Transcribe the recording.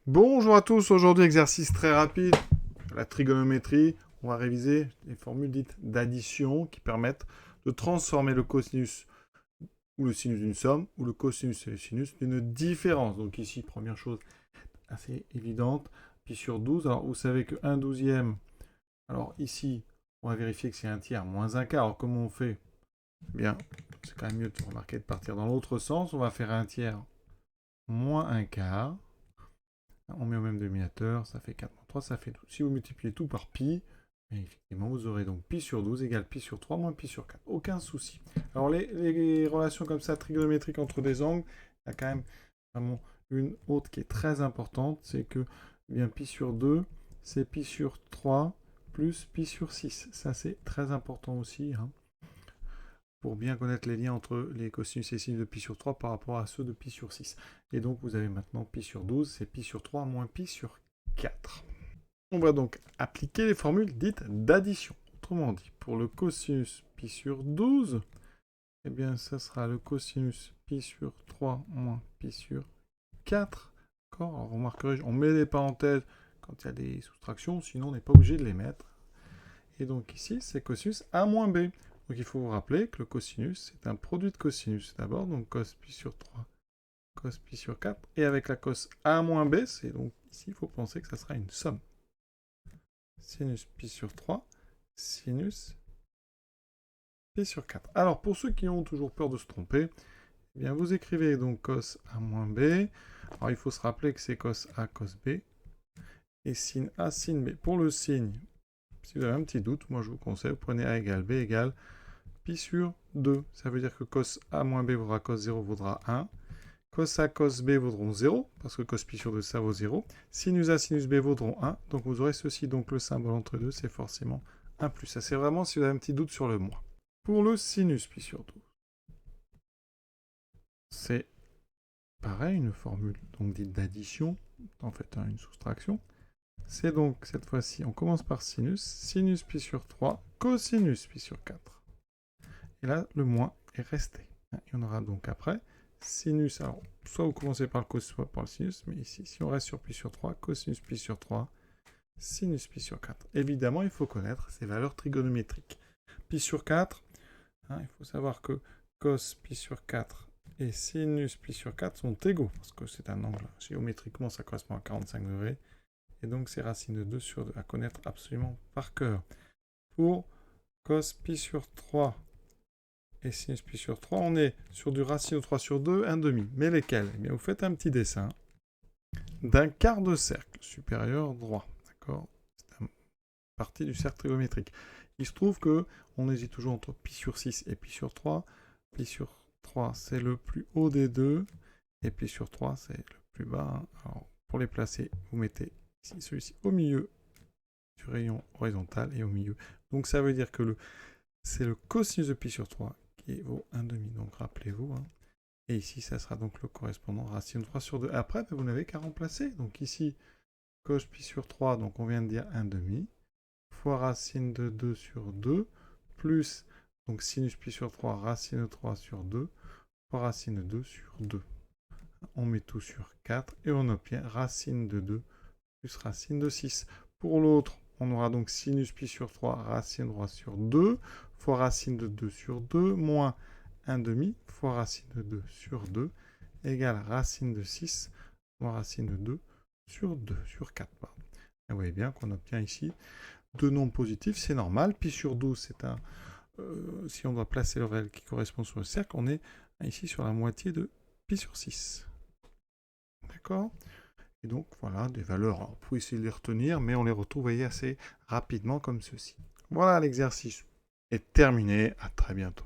Bonjour à tous, aujourd'hui exercice très rapide, la trigonométrie. On va réviser les formules dites d'addition qui permettent de transformer le cosinus ou le sinus d'une somme ou le cosinus et le sinus d'une différence. Donc ici, première chose assez évidente, pi sur 12. Alors vous savez que 1 douzième, alors ici, on va vérifier que c'est un tiers moins un quart. Alors comment on fait? Eh bien, c'est quand même mieux de remarquer de partir dans l'autre sens. On va faire un tiers moins un quart. On met au même dénominateur, ça fait 4 moins 3, ça fait 12. Si vous multipliez tout par pi, effectivement, vous aurez donc pi sur 12 égale pi sur 3 moins pi sur 4. Aucun souci. Alors, les relations comme ça, trigonométriques entre des angles, il y a quand même vraiment une autre qui est très importante, c'est que bien, pi sur 2, c'est pi sur 3 plus pi sur 6. Ça, c'est très important aussi, hein, pour bien connaître les liens entre les cosinus et sinus de pi sur 3 par rapport à ceux de pi sur 6. Et donc vous avez maintenant pi sur 12, c'est pi sur 3 moins pi sur 4. On va donc appliquer les formules dites d'addition. Autrement dit, pour le cosinus pi sur 12, eh bien ça sera le cosinus pi sur 3 moins pi sur 4. D'accord. Alors vous remarquerez, on met des parenthèses quand il y a des soustractions, sinon on n'est pas obligé de les mettre. Et donc ici, c'est cosinus a moins b. Donc il faut vous rappeler que le cosinus, c'est un produit de cosinus d'abord, donc cos pi sur 3, cos pi sur 4. Et avec la cos a moins b, c'est donc ici, il faut penser que ça sera une somme. Sinus pi sur 3, sinus pi sur 4. Alors pour ceux qui ont toujours peur de se tromper, eh bien vous écrivez donc cos a moins b. Alors il faut se rappeler que c'est cos a cos b. Et sin a sin b. Pour le signe, si vous avez un petit doute, moi je vous conseille, vous prenez a égale b égale pi sur 2. Ça veut dire que cos a moins b vaudra cos 0 vaudra 1. Cos a cos b vaudront 0, parce que cos pi sur 2 ça vaut 0. Sinus a sinus b vaudront 1. Donc vous aurez ceci, donc le symbole entre deux, c'est forcément 1 plus. Ça c'est vraiment si vous avez un petit doute sur le moins. Pour le sinus pi sur 12, c'est pareil, une formule donc dite d'addition, en fait une soustraction. C'est donc cette fois-ci, on commence par sinus, sinus pi sur 3, cosinus pi sur 4. Et là, le moins est resté. Il y en aura donc après sinus. Alors, soit vous commencez par le cos, soit par le sinus, mais ici, si on reste sur pi sur 3, cosinus pi sur 3, sinus pi sur 4. Évidemment, il faut connaître ces valeurs trigonométriques. Pi sur 4, il faut savoir que cos pi sur 4 et sinus pi sur 4 sont égaux, parce que c'est un angle. Géométriquement, ça correspond à 45 degrés. Et donc, c'est racine de 2 sur 2 à connaître absolument par cœur. Pour cos pi sur 3 et sinus pi sur 3, on est sur du racine de 3 sur 2, 1 demi. Mais lesquels? Eh bien, vous faites un petit dessin d'un quart de cercle supérieur droit. D'accord? C'est une partie du cercle trigonométrique. Il se trouve que on hésite toujours entre pi sur 6 et pi sur 3. Pi sur 3, c'est le plus haut des deux. Et pi sur 3, c'est le plus bas. Alors, pour les placer, vous mettez ici celui-ci au milieu du rayon horizontal et au milieu. Donc ça veut dire que c'est le cosinus de pi sur 3 qui vaut 1 demi. Donc rappelez-vous. Et ici, ça sera donc le correspondant racine de 3 sur 2. Après, vous n'avez qu'à remplacer. Donc ici, cos pi sur 3, donc on vient de dire 1 demi, fois racine de 2 sur 2, plus donc sinus pi sur 3, racine de 3 sur 2, fois racine de 2 sur 2. On met tout sur 4 et on obtient racine de 2 plus racine de 6. Pour l'autre, on aura donc sinus pi sur 3, racine de 3 sur 2, fois racine de 2 sur 2, moins 1 demi, fois racine de 2 sur 2, égale racine de 6, moins racine de 2 sur 2, sur 4. Pardon. Et vous voyez bien qu'on obtient ici deux nombres positifs, c'est normal. Pi sur 12, c'est un... si on doit placer le réel qui correspond sur le cercle, on est ici sur la moitié de pi sur 6. D'accord? Et donc, voilà, des valeurs, on peut essayer de les retenir, mais on les retrouve, voyez, assez rapidement comme ceci. Voilà, l'exercice est terminé. À très bientôt.